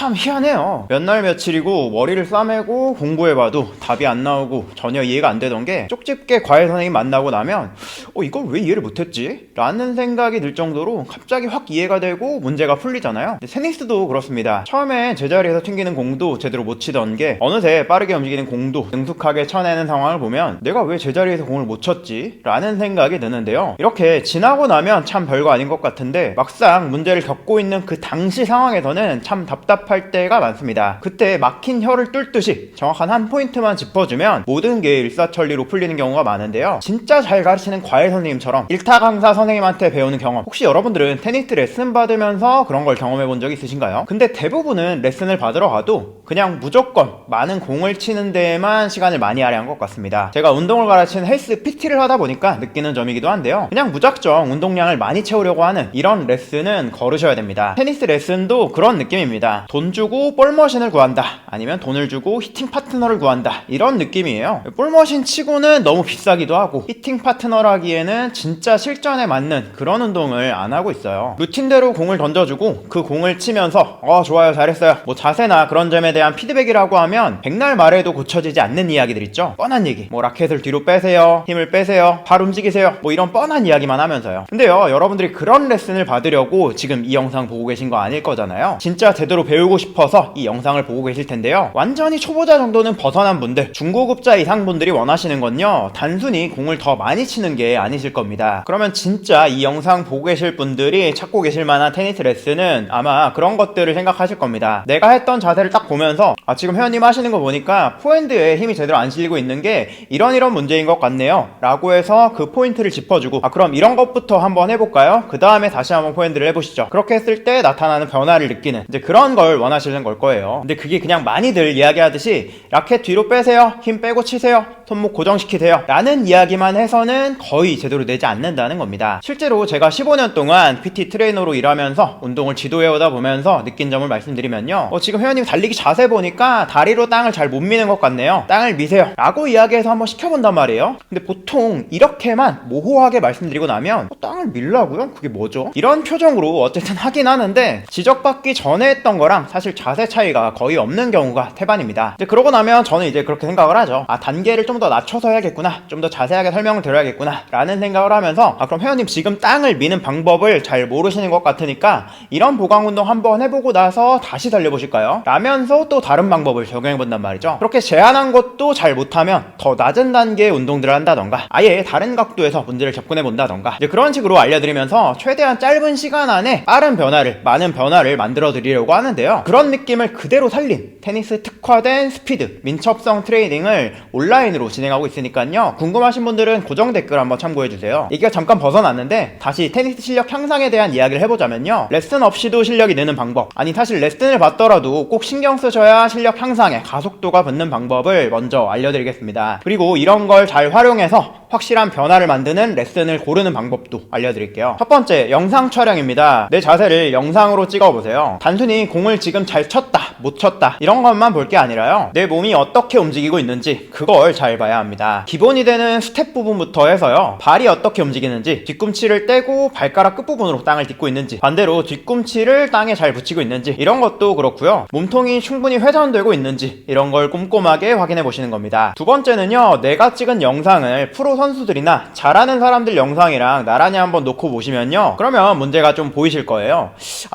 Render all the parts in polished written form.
참 희한해요. 몇 날 며칠이고 머리를 싸매고 공부해봐도 답이 안 나오고 전혀 이해가 안 되던 게 쪽집게 과외 선생님 만나고 나면 이걸 왜 이해를 못했지? 라는 생각이 들 정도로 갑자기 확 이해가 되고 문제가 풀리잖아요. 테니스도 그렇습니다. 처음에 제자리에서 튕기는 공도 제대로 못 치던 게 어느새 빠르게 움직이는 공도 능숙하게 쳐내는 상황을 보면 내가 왜 제자리에서 공을 못 쳤지? 라는 생각이 드는데요. 이렇게 지나고 나면 참 별거 아닌 것 같은데 막상 문제를 겪고 있는 그 당시 상황에서는 참 답답할 때가 많습니다. 그때 막힌 혀를 뚫듯이 정확한 한 포인트만 짚어주면 모든 게 일사천리로 풀리는 경우가 많은데요. 진짜 잘 가르치는 과외 선생님처럼 일타 강사 선생님한테 배우는 경험, 혹시 여러분들은 테니스 레슨 받으면서 그런 걸 경험해 본 적 있으신가요? 근데 대부분은 레슨을 받으러 가도 그냥 무조건 많은 공을 치는 데에만 시간을 많이 할애한 것 같습니다. 제가 운동을 가르치는 헬스 PT를 하다 보니까 느끼는 점이기도 한데요. 그냥 무작정 운동량을 많이 채우려고 하는 이런 레슨은 거르셔야 됩니다. 테니스 레슨도 그런 느낌입니다. 돈 주고 볼머신을 구한다, 아니면 돈을 주고 히팅 파트너를 구한다, 이런 느낌이에요. 볼머신 치고는 너무 비싸기도 하고 히팅 파트너라기에는 진짜 실전에 맞는 그런 운동을 안 하고 있어요. 루틴대로 공을 던져주고 그 공을 치면서 좋아요, 잘했어요, 뭐 자세나 그런 점에 대한 피드백이라고 하면 백날 말해도 고쳐지지 않는 이야기들 있죠. 뻔한 얘기, 뭐 라켓을 뒤로 빼세요, 힘을 빼세요, 발 움직이세요, 뭐 이런 뻔한 이야기만 하면서요. 근데요, 여러분들이 그런 레슨을 받으려고 지금 이 영상 보고 계신 거 아닐 거잖아요. 진짜 제대로 배우고 싶어서 이 영상을 보고 계실 텐데요. 완전히 초보자 정도는 벗어난 분들, 중고급자 이상 분들이 원하시는 건요, 단순히 공을 더 많이 치는 게 아니실 겁니다. 그러면 진짜 이 영상 보고 계실 분들이 찾고 계실 만한 테니스 레슨은 아마 그런 것들을 생각하실 겁니다. 내가 했던 자세를 딱 보면서 지금 회원님 하시는 거 보니까 포핸드에 힘이 제대로 안 실리고 있는 게 이런 문제인 것 같네요 라고 해서 그 포인트를 짚어주고 그럼 이런 것부터 한번 해볼까요? 그 다음에 다시 한번 포핸드를 해보시죠. 그렇게 했을 때 나타나는 변화를 느끼는 이제 그런 걸 원하시는 걸 거예요. 근데 그게 그냥 많이들 이야기하듯이 라켓 뒤로 빼세요, 힘 빼고 치세요, 손목 고정시키세요 라는 이야기만 해서는 거의 제대로 되지 않는다는 겁니다. 실제로 제가 15년 동안 PT 트레이너로 일하면서 운동을 지도해오다 보면서 느낀 점을 말씀드리면요, 지금 회원님 달리기 자세 보니까 다리로 땅을 잘 못 미는 것 같네요, 땅을 미세요 라고 이야기해서 한번 시켜본단 말이에요. 근데 보통 이렇게만 모호하게 말씀드리고 나면 땅을 밀라고요? 그게 뭐죠? 이런 표정으로 어쨌든 하긴 하는데 지적받기 전에 했던 거랑 사실 자세 차이가 거의 없는 경우가 태반입니다. 이제 그러고 나면 저는 이제 그렇게 생각을 하죠. 단계를 좀 더 낮춰서 해야겠구나, 좀 더 자세하게 설명을 드려야겠구나 라는 생각을 하면서 그럼 회원님 지금 땅을 미는 방법을 잘 모르시는 것 같으니까 이런 보강 운동 한번 해보고 나서 다시 달려보실까요? 라면서 또 다른 방법을 적용해본단 말이죠. 그렇게 제안한 것도 잘 못하면 더 낮은 단계의 운동들을 한다던가 아예 다른 각도에서 문제를 접근해본다던가 이제 그런 식으로 알려드리면서 최대한 짧은 시간 안에 빠른 변화를, 많은 변화를 만들어 드리려고 하는데요. 그런 느낌을 그대로 살린 테니스 특화된 스피드, 민첩성 트레이닝을 온라인으로 진행하고 있으니까요. 궁금하신 분들은 고정 댓글 한번 참고해주세요. 얘기가 잠깐 벗어났는데 다시 테니스 실력 향상에 대한 이야기를 해보자면요, 레슨 없이도 실력이 느는 방법, 아니 사실 레슨을 받더라도 꼭 신경 쓰셔야 실력 향상에 가속도가 붙는 방법을 먼저 알려드리겠습니다. 그리고 이런 걸 잘 활용해서 확실한 변화를 만드는 레슨을 고르는 방법도 알려드릴게요. 첫 번째, 영상 촬영입니다. 내 자세를 영상으로 찍어보세요. 단순히 공을 지금 잘 쳤다, 못 쳤다 이런 것만 볼 게 아니라요, 내 몸이 어떻게 움직이고 있는지 그걸 잘 봐야 합니다. 기본이 되는 스텝 부분부터 해서요, 발이 어떻게 움직이는지, 뒤꿈치를 떼고 발가락 끝부분으로 땅을 딛고 있는지, 반대로 뒤꿈치를 땅에 잘 붙이고 있는지 이런 것도 그렇고요, 몸통이 충분히 회전되고 있는지 이런 걸 꼼꼼하게 확인해 보시는 겁니다. 두 번째는요, 내가 찍은 영상을 프로 선수들이나 잘하는 사람들 영상이랑 나란히 한번 놓고 보시면요, 그러면 문제가 좀 보이실 거예요.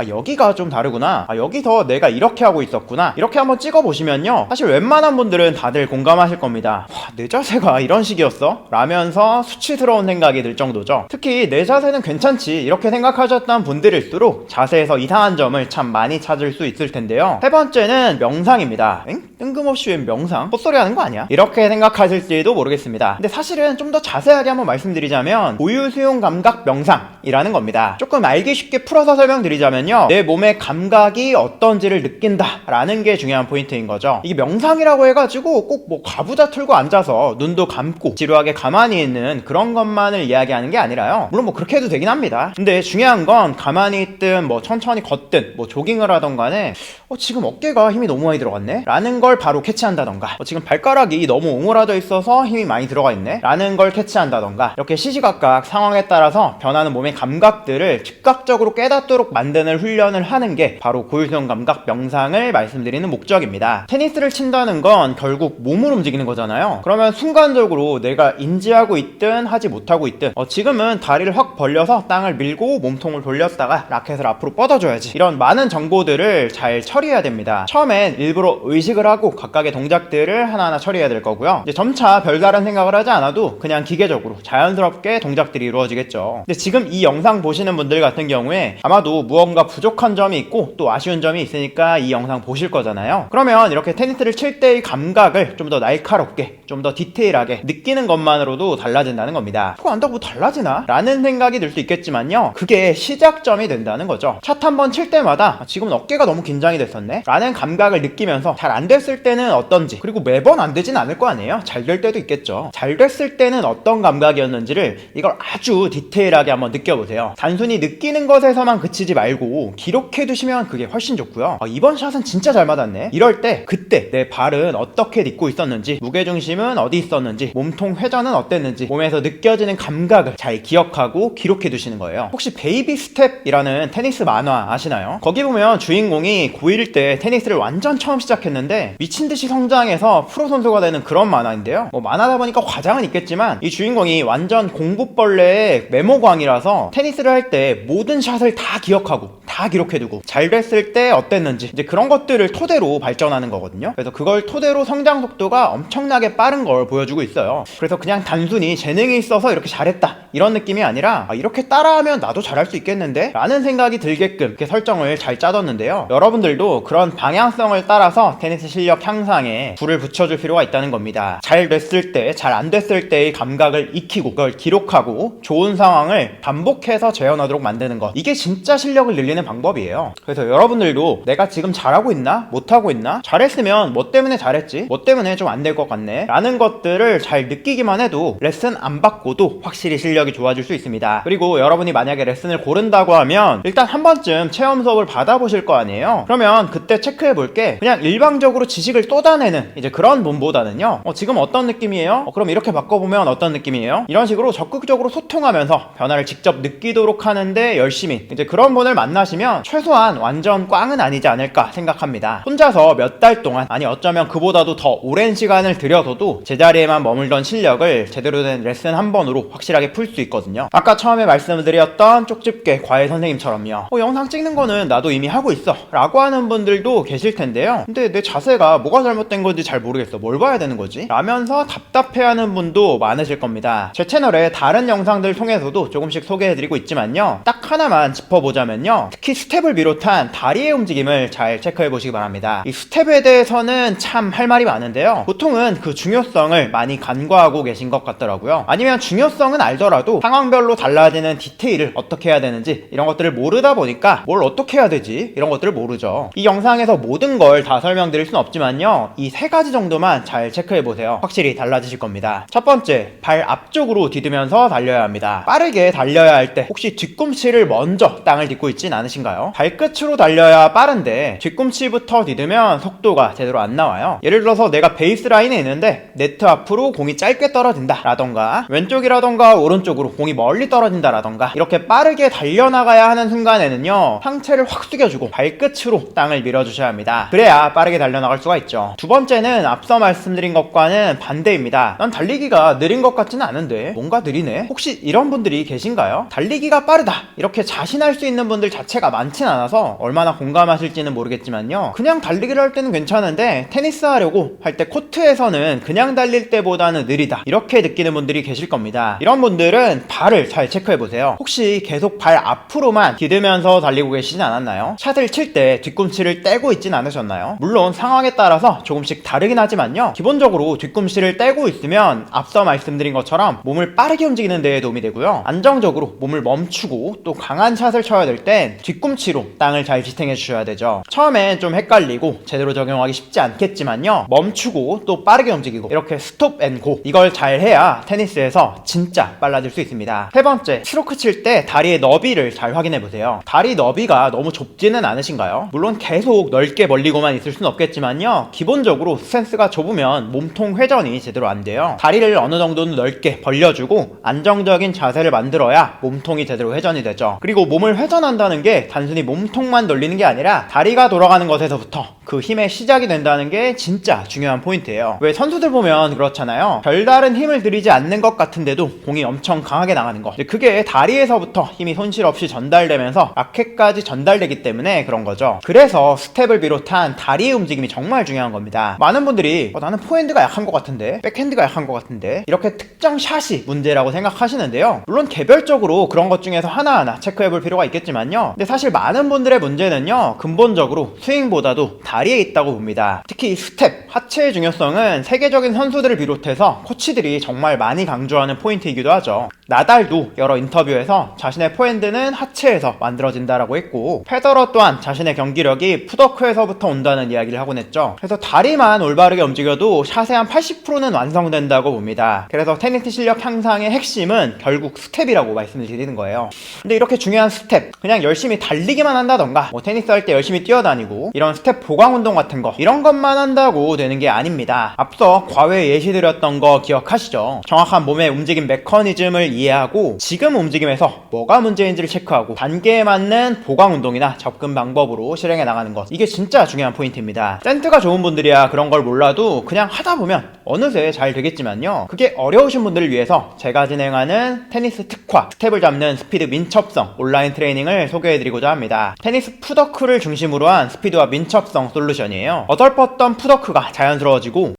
여기가 좀 다르구나, 여기서 내가 이렇게 하고 있었구나, 이렇게 한번 찍어 보시면요, 사실 웬만한 분들은 다들 공감하실 겁니다. 내 자세가 이런 식이었어? 라면서 수치스러운 생각이 들 정도죠. 특히 내 자세는 괜찮지 이렇게 생각하셨던 분들일수록 자세에서 이상한 점을 참 많이 찾을 수 있을 텐데요. 세 번째는 명상입니다. 뜬금없이 웬 명상? 헛소리 하는 거 아니야? 이렇게 생각하실지도 모르겠습니다. 근데 사실은 좀 더 자세하게 한번 말씀드리자면 고유 수용 감각 명상이라는 겁니다. 조금 알기 쉽게 풀어서 설명드리자면요, 내 몸의 감각이 어떤지를 느낀다 라는 게 중요한 포인트인 거죠. 이게 명상이라고 해가지고 꼭 뭐 가부좌 틀고 앉아서 눈도 감고 지루하게 가만히 있는 그런 것만을 이야기하는 게 아니라요, 물론 뭐 그렇게 해도 되긴 합니다. 근데 중요한 건 가만히 있든 뭐 천천히 걷든 뭐 조깅을 하던 간에 지금 어깨가 힘이 너무 많이 들어갔네? 라는 걸 바로 캐치한다던가, 지금 발가락이 너무 오므라져 있어서 힘이 많이 들어가 있네? 라는 걸 캐치한다던가, 이렇게 시시각각 상황에 따라서 변하는 몸의 감각들을 즉각적으로 깨닫도록 만드는 훈련을 하는 게 바로 고유성 감각 명상을 말씀드리는 목적입니다. 테니스를 친다는 건 결국 몸을 움직이는 거잖아요. 그러면 순간적으로 내가 인지하고 있든 하지 못하고 있든 지금은 다리를 확 벌려서 땅을 밀고 몸통을 돌렸다가 라켓을 앞으로 뻗어줘야지, 이런 많은 정보들을 잘 처리해야 됩니다. 처음엔 일부러 의식을 하고 각각의 동작들을 하나하나 처리해야 될 거고요. 이제 점차 별다른 생각을 하지 않아도 그냥 기계적으로 자연스럽게 동작들이 이루어지겠죠. 근데 지금 이 영상 보시는 분들 같은 경우에 아마도 무언가 부족한 점이 있고 또 아쉬운 점이 있으니까 이 영상 보실 거잖아요. 그러면 이렇게 테니스를 칠 때의 감각을 좀 더 날카롭게, 좀 더 디테일하게 느끼는 것만으로도 달라진다는 겁니다. 그거 안다고 뭐 달라지나? 라는 생각이 들 수 있겠지만요, 그게 시작점이 된다는 거죠. 샷 한 번 칠 때마다 지금은 어깨가 너무 긴장이 됐었네? 라는 감각을 느끼면서 잘 안 됐을 때는 어떤지, 그리고 매번 안 되진 않을 거 아니에요? 잘 될 때도 있겠죠. 잘 됐을 때는 어떤 감각이었는지를 이걸 아주 디테일하게 한번 느껴보세요. 단순히 느끼는 것에서만 그치지 말고 기록해 두시면 그게 훨씬 좋고요. 이번 샷은 진짜 잘 맞았네? 이럴 때 그때 내 발은 어떻게 딛고 있었는지, 무게중심은 어디 있었는지, 몸통 회전은 어땠는지, 몸에서 느껴지는 감각을 잘 기억하고 기록해 두시는 거예요. 혹시 베이비 스텝이라는 테니스 만화 아시나요? 거기 보면 주인공이 고1 때 테니스를 완전 처음 시작했는데 미친듯이 성장해서 프로 선수가 되는 그런 만화인데요. 만화다 보니까 과장은 있겠지만 이 주인공이 완전 공부벌레의 메모광이라서 테니스를 할 때 모든 샷을 다 기억하고 다 기록해두고 잘 됐을 때 어땠는지, 이제 그런 것들을 토대로 발전하는 거거든요. 그래서 그걸 토대로 성장 속도가 엄청나게 빠른 걸 보여주고 있어요. 그래서 그냥 단순히 재능이 있어서 이렇게 잘했다 이런 느낌이 아니라 이렇게 따라하면 나도 잘할 수 있겠는데? 라는 생각이 들게끔 이렇게 설정을 잘 짜뒀는데요. 여러분들도 그런 방향성을 따라서 테니스 실력 향상에 불을 붙여줄 필요가 있다는 겁니다. 잘 됐을 때, 잘 안 됐을 때의 감각을 익히고 그걸 기록하고 좋은 상황을 반복해서 재현하도록 만드는 것, 이게 진짜 실력을 늘리는 방법이에요. 그래서 여러분들도 내가 지금 잘하고 있나? 못하고 있나? 잘했으면 뭐 때문에 잘했지? 뭐 때문에 좀 안 될 것 같네? 라는 것들을 잘 느끼기만 해도 레슨 안 받고도 확실히 실력이 좋아질 수 있습니다. 그리고 여러분이 만약에 레슨을 고른다고 하면 일단 한 번쯤 체험 수업을 받아보실 거 아니에요? 그러면 그때 체크해 볼게 그냥 일방적으로 지식을 쏟아내는 이제 그런 분보다는요, 지금 어떤 느낌이에요? 그럼 이렇게 바꿔보면 어떤 느낌이에요? 이런 식으로 적극적으로 소통하면서 변화를 직접 느끼도록 하는데 열심히, 이제 그런 분을 만나시면 최소한 완전 꽝은 아니지 않을까 생각합니다. 혼자서 몇 달 동안, 아니 어쩌면 그보다도 더 오랜 시간을 들여서도 제자리에만 머물던 실력을 제대로 된 레슨 한 번으로 확실하게 풀 수 있거든요. 아까 처음에 말씀드렸던 쪽집게 과외 선생님처럼요, 영상 찍는 거는 나도 이미 하고 있어 라고 하는 분들도 계실 텐데요. 근데 내 자세가 뭐가 잘못된 건지 잘 모르겠어, 뭘 봐야 되는 거지? 라면서 답답해하는 분도 많으실 겁니다. 제 채널에 다른 영상들 통해서도 조금씩 소개해드리고 있지만요, 딱 하나만 짚어보자면요, 특히 스텝을 비롯한 다리의 움직임을 잘 체크해보시기 바랍니다. 이 스텝에 대해서는 참 할 말이 많은데요, 보통은 그 중요성을 많이 간과하고 계신 것 같더라고요. 아니면 중요성은 알더라도 상황별로 달라지는 디테일을 어떻게 해야 되는지 이런 것들을 모르다 보니까 뭘 어떻게 해야 되지? 이런 것들을 모르죠. 이 영상에서 모든 걸 다 설명드릴 순 없지만요, 이 세 가지 정도만 잘 체크해보세요. 확실히 달라지실 겁니다. 첫 번째, 발 앞쪽으로 디디면서 달려야 합니다. 빠르게 달려야 할 때 혹시 뒤꿈치를 먼저 땅을 딛고 있진 않으신가요? 발끝으로 달려야 빠른데 뒤꿈치부터 디디면 속도가 제대로 안 나와요. 예를 들어서 내가 베이스 라인에 있는데 네트 앞으로 공이 짧게 떨어진다 라던가, 왼쪽이라던가 오른쪽으로 공이 멀리 떨어진다 라던가, 이렇게 빠르게 달려나가야 하는 순간에는요, 상체를 확 숙여주고 발끝으로 땅을 밀어주셔야 합니다. 그래야 빠르게 달려나갈 수가 있죠. 두 번째는 앞서 말씀드린 것과는 반대입니다. 난 달리기가 느린 것 같지는 않은데 뭔가 느리네? 혹시 이런 분들이 계신가요? 달리기가 빠르다 이렇게 자신할 수 있는 분들 자체가 많진 않아서 얼마나 공감하실지는 모르겠지만요, 그냥 달리기를 할 때는 괜찮은데 테니스 하려고 할 때 코트에서는 그냥 달릴 때보다는 느리다 이렇게 느끼는 분들이 계실 겁니다. 이런 분들은 발을 잘 체크해보세요. 혹시 계속 발 앞으로만 디디면서 달리고 계시진 않았나요? 샷을 칠 때 뒤꿈치를 떼고 있진 않으셨나요? 물론 상황에 따라서 조금씩 다르긴 하지만요, 기본적으로 뒤꿈치를 떼고 있으면 앞서 말씀드린 것처럼 몸을 빠르게 움직이는 데에 도움이 되고요, 안정적으로 몸을 멈추고 또 강한 샷을 쳐야 될 땐 뒤꿈치로 땅을 잘 지탱해 주셔야 되죠. 처음엔 좀 헷갈리고 제대로 적용하기 쉽지 않겠지만요, 멈추고 또 빠르게 움직이고 이렇게 스톱 앤 고, 이걸 잘 해야 테니스에서 진짜 빨라질 수 있습니다. 세 번째, 스트로크 칠 때 다리의 너비를 잘 확인해 보세요. 다리 너비가 너무 좁지는 않으신가요? 물론 물론 계속 넓게 벌리고만 있을 수는 없겠지만요, 기본적으로 스탠스가 좁으면 몸통 회전이 제대로 안 돼요. 다리를 어느 정도는 넓게 벌려주고 안정적인 자세를 만들어야 몸통이 제대로 회전이 되죠. 그리고 몸을 회전한다는 게 단순히 몸통만 돌리는 게 아니라 다리가 돌아가는 것에서부터 그 힘의 시작이 된다는 게 진짜 중요한 포인트예요. 왜 선수들 보면 그렇잖아요. 별다른 힘을 들이지 않는 것 같은데도 공이 엄청 강하게 나가는 거. 그게 다리에서부터 힘이 손실 없이 전달되면서 라켓까지 전달되기 때문에 그런 거죠. 그래서 스텝을 비롯한 다리의 움직임이 정말 중요한 겁니다. 많은 분들이 나는 포핸드가 약한 것 같은데, 백핸드가 약한 것 같은데, 이렇게 특정 샷이 문제라고 생각하시는데요. 물론 개별적으로 그런 것 중에서 하나하나 체크해볼 필요가 있겠지만요, 근데 사실 많은 분들의 문제는요, 근본적으로 스윙보다도 다리에 있다고 봅니다. 특히 이 스텝, 하체의 중요성은 세계적인 선수들을 비롯해서 코치들이 정말 많이 강조하는 포인트이기도 하죠. 나달도 여러 인터뷰에서 자신의 포핸드는 하체에서 만들어진다라고 했고, 페더러 또한 자신의 경기력이 풋워크에서부터 온다는 이야기를 하곤 했죠. 그래서 다리만 올바르게 움직여도 샷의 한 80%는 완성된다고 봅니다. 그래서 테니스 실력 향상의 핵심은 결국 스텝이라고 말씀을 드리는 거예요. 근데 이렇게 중요한 스텝, 그냥 열심히 달리기만 한다던가 테니스 할 때 열심히 뛰어다니고 이런 스텝 보강 운동 같은 거, 이런 것만 한다고 되는 게 아닙니다. 앞서 과외 예시드렸던 거 기억하시죠? 정확한 몸의 움직임 메커니즘을 이해하고 지금 움직임에서 뭐가 문제인지를 체크하고 단계에 맞는 보강 운동이나 접근 방법으로 실행해 나가는 것, 이게 진짜 중요한 포인트입니다. 센트가 좋은 분들이야 그런 걸 몰라도 그냥 하다 보면 어느새 잘 되겠지만요, 그게 어려우신 분들을 위해서 제가 진행하는 테니스 특화, 스텝을 잡는 스피드 민첩성 온라인 트레이닝을 소개해드리고자 합니다. 테니스 풋워크를 중심으로 한 스피드와 민첩성 솔루션이에요. 어설펐던 풋워크가 자연스러워지고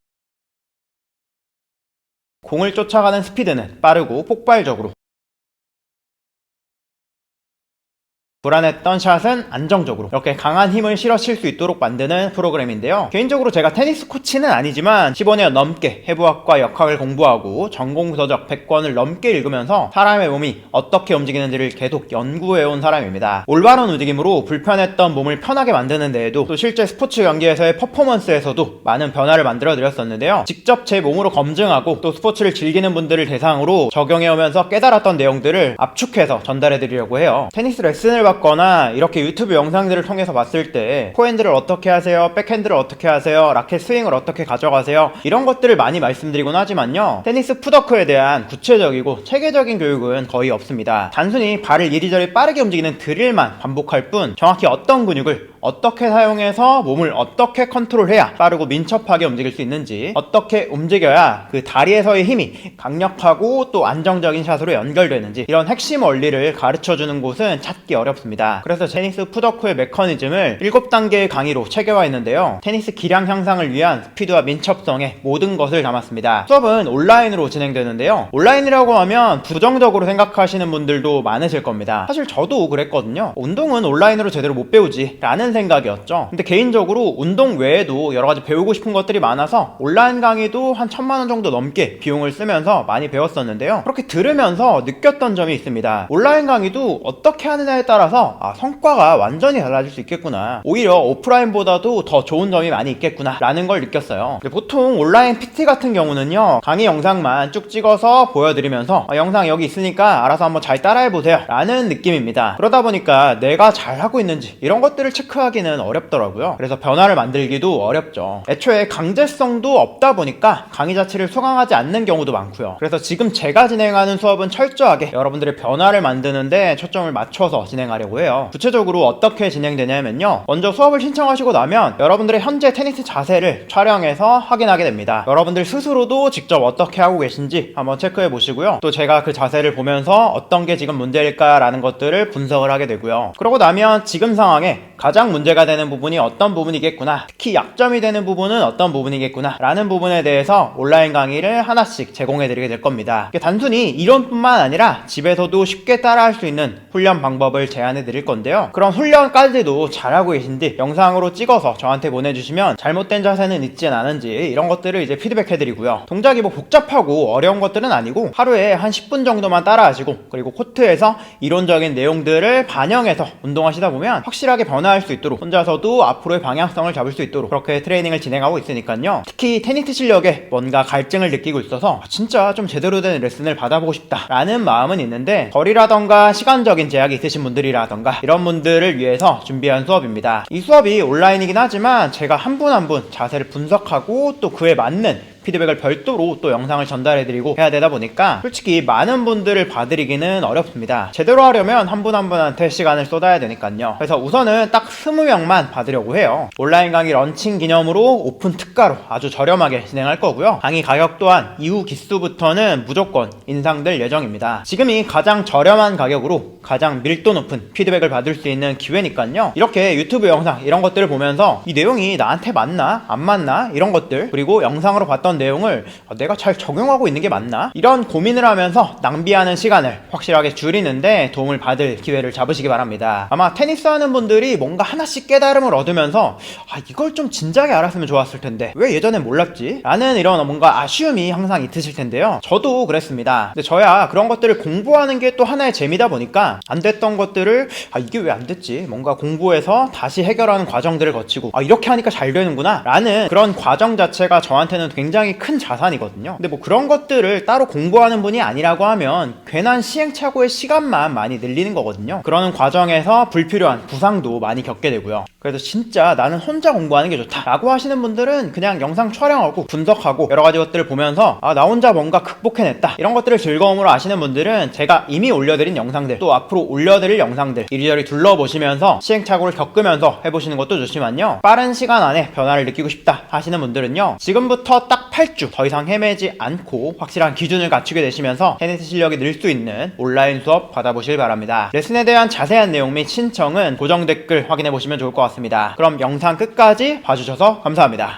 공을 쫓아가는 스피드는 빠르고 폭발적으로, 불안했던 샷은 안정적으로, 이렇게 강한 힘을 실어칠 수 있도록 만드는 프로그램인데요. 개인적으로 제가 테니스 코치는 아니지만 15년 넘게 해부학과 역학을 공부하고 전공 서적 100권을 넘게 읽으면서 사람의 몸이 어떻게 움직이는지를 계속 연구해온 사람입니다. 올바른 움직임으로 불편했던 몸을 편하게 만드는 데에도, 또 실제 스포츠 경기에서의 퍼포먼스에서도 많은 변화를 만들어 드렸었는데요. 직접 제 몸으로 검증하고 또 스포츠를 즐기는 분들을 대상으로 적용해오면서 깨달았던 내용들을 압축해서 전달해 드리려고 해요. 테니스 레슨을 받거나 이렇게 유튜브 영상들을 통해서 봤을 때 포핸드를 어떻게 하세요, 백핸드를 어떻게 하세요, 라켓 스윙을 어떻게 가져가세요, 이런 것들을 많이 말씀드리곤 하지만요, 테니스 풋워크에 대한 구체적이고 체계적인 교육은 거의 없습니다. 단순히 발을 이리저리 빠르게 움직이는 드릴만 반복할 뿐, 정확히 어떤 근육을 어떻게 사용해서 몸을 어떻게 컨트롤해야 빠르고 민첩하게 움직일 수 있는지, 어떻게 움직여야 그 다리에서의 힘이 강력하고 또 안정적인 샷으로 연결되는지, 이런 핵심 원리를 가르쳐주는 곳은 찾기 어렵습니다. 그래서 테니스 풋워크의 메커니즘을 7단계의 강의로 체계화 했는데요, 테니스 기량 향상을 위한 스피드와 민첩성의 모든 것을 담았습니다. 수업은 온라인으로 진행되는데요, 온라인이라고 하면 부정적으로 생각하시는 분들도 많으실 겁니다. 사실 저도 그랬거든요. 운동은 온라인으로 제대로 못 배우지 라는 생각이었죠. 근데 개인적으로 운동 외에도 여러가지 배우고 싶은 것들이 많아서 온라인 강의도 한 1000만 원 정도 넘게 비용을 쓰면서 많이 배웠었는데요, 그렇게 들으면서 느꼈던 점이 있습니다. 온라인 강의도 어떻게 하느냐에 따라서 성과가 완전히 달라질 수 있겠구나, 오히려 오프라인보다도 더 좋은 점이 많이 있겠구나 라는 걸 느꼈어요. 근데 보통 온라인 PT 같은 경우는요, 강의 영상만 쭉 찍어서 보여드리면서 영상 여기 있으니까 알아서 한번 잘 따라해보세요 라는 느낌입니다. 그러다 보니까 내가 잘하고 있는지 이런 것들을 체크하기는 어렵더라고요. 그래서 변화를 만들기도 어렵죠. 애초에 강제성도 없다 보니까 강의 자체를 수강하지 않는 경우도 많고요. 그래서 지금 제가 진행하는 수업은 철저하게 여러분들의 변화를 만드는데 초점을 맞춰서 진행하려고 해요. 구체적으로 어떻게 진행되냐면요, 먼저 수업을 신청하시고 나면 여러분들의 현재 테니스 자세를 촬영해서 확인하게 됩니다. 여러분들 스스로도 직접 어떻게 하고 계신지 한번 체크해 보시고요, 또 제가 그 자세를 보면서 어떤 게 지금 문제일까 라는 것들을 분석을 하게 되고요. 그러고 나면 지금 상황에 가장 문제가 되는 부분이 어떤 부분이겠구나, 특히 약점이 되는 부분은 어떤 부분이겠구나 라는 부분에 대해서 온라인 강의를 하나씩 제공해 드리게 될 겁니다. 단순히 이론뿐만 아니라 집에서도 쉽게 따라할 수 있는 훈련 방법을 제안해 드릴 건데요, 그런 훈련까지도 잘하고 계신지 영상으로 찍어서 저한테 보내주시면 잘못된 자세는 있진 않은지 이런 것들을 이제 피드백 해드리고요, 동작이 뭐 복잡하고 어려운 것들은 아니고 하루에 한 10분 정도만 따라하시고, 그리고 코트에서 이론적인 내용들을 반영해서 운동하시다 보면 확실하게 변화할 수 있도록, 혼자서도 앞으로의 방향성을 잡을 수 있도록 그렇게 트레이닝을 진행하고 있으니까요, 특히 테니스 실력에 뭔가 갈증을 느끼고 있어서 진짜 좀 제대로 된 레슨을 받아보고 싶다 라는 마음은 있는데 거리라던가 시간적인 제약이 있으신 분들이라면 분들이라던가 이런 분들을 위해서 준비한 수업입니다. 이 수업이 온라인이긴 하지만 제가 한 분 한 분 자세를 분석하고 또 그에 맞는 피드백을 별도로 또 영상을 전달해드리고 해야 되다 보니까 솔직히 많은 분들을 봐드리기는 어렵습니다. 제대로 하려면 한 분 한 분한테 시간을 쏟아야 되니까요. 그래서 우선은 딱 20명만 받으려고 해요. 온라인 강의 런칭 기념으로 오픈 특가로 아주 저렴하게 진행할 거고요. 강의 가격 또한 이후 기수부터는 무조건 인상될 예정입니다. 지금이 가장 저렴한 가격으로 가장 밀도 높은 피드백을 받을 수 있는 기회니까요. 이렇게 유튜브 영상 이런 것들을 보면서 이 내용이 나한테 맞나 안 맞나 이런 것들, 그리고 영상으로 봤던 내용을 내가 잘 적용하고 있는 게 맞나 이런 고민을 하면서 낭비하는 시간을 확실하게 줄이는데 도움을 받을 기회를 잡으시기 바랍니다. 아마 테니스 하는 분들이 뭔가 하나씩 깨달음을 얻으면서 이걸 좀 진작에 알았으면 좋았을 텐데 왜 예전엔 몰랐지? 라는 이런 뭔가 아쉬움이 항상 있으실 텐데요. 저도 그랬습니다. 근데 저야 그런 것들을 공부하는 게 또 하나의 재미다 보니까 안 됐던 것들을 이게 왜 안 됐지? 뭔가 공부해서 다시 해결하는 과정들을 거치고 이렇게 하니까 잘 되는구나 라는 그런 과정 자체가 저한테는 굉장히 큰 자산이거든요. 근데 뭐 그런 것들을 따로 공부하는 분이 아니라고 하면 괜한 시행착오의 시간만 많이 늘리는 거거든요. 그러는 과정에서 불필요한 부상도 많이 겪게 되고요. 그래서 진짜 나는 혼자 공부하는 게 좋다 라고 하시는 분들은 그냥 영상 촬영하고 분석하고 여러 가지 것들을 보면서 나 혼자 뭔가 극복해냈다 이런 것들을 즐거움으로 아시는 분들은 제가 이미 올려드린 영상들 또 앞으로 올려드릴 영상들 이리저리 둘러보시면서 시행착오를 겪으면서 해보시는 것도 좋지만요. 빠른 시간 안에 변화를 느끼고 싶다 하시는 분들은요. 지금부터 딱 8주 더 이상 헤매지 않고 확실한 기준을 갖추게 되시면서 테니스 실력이 늘 수 있는 온라인 수업 받아보시길 바랍니다. 레슨에 대한 자세한 내용 및 신청은 고정 댓글 확인해 보시면 좋을 것 같습니다. 그럼 영상 끝까지 봐주셔서 감사합니다.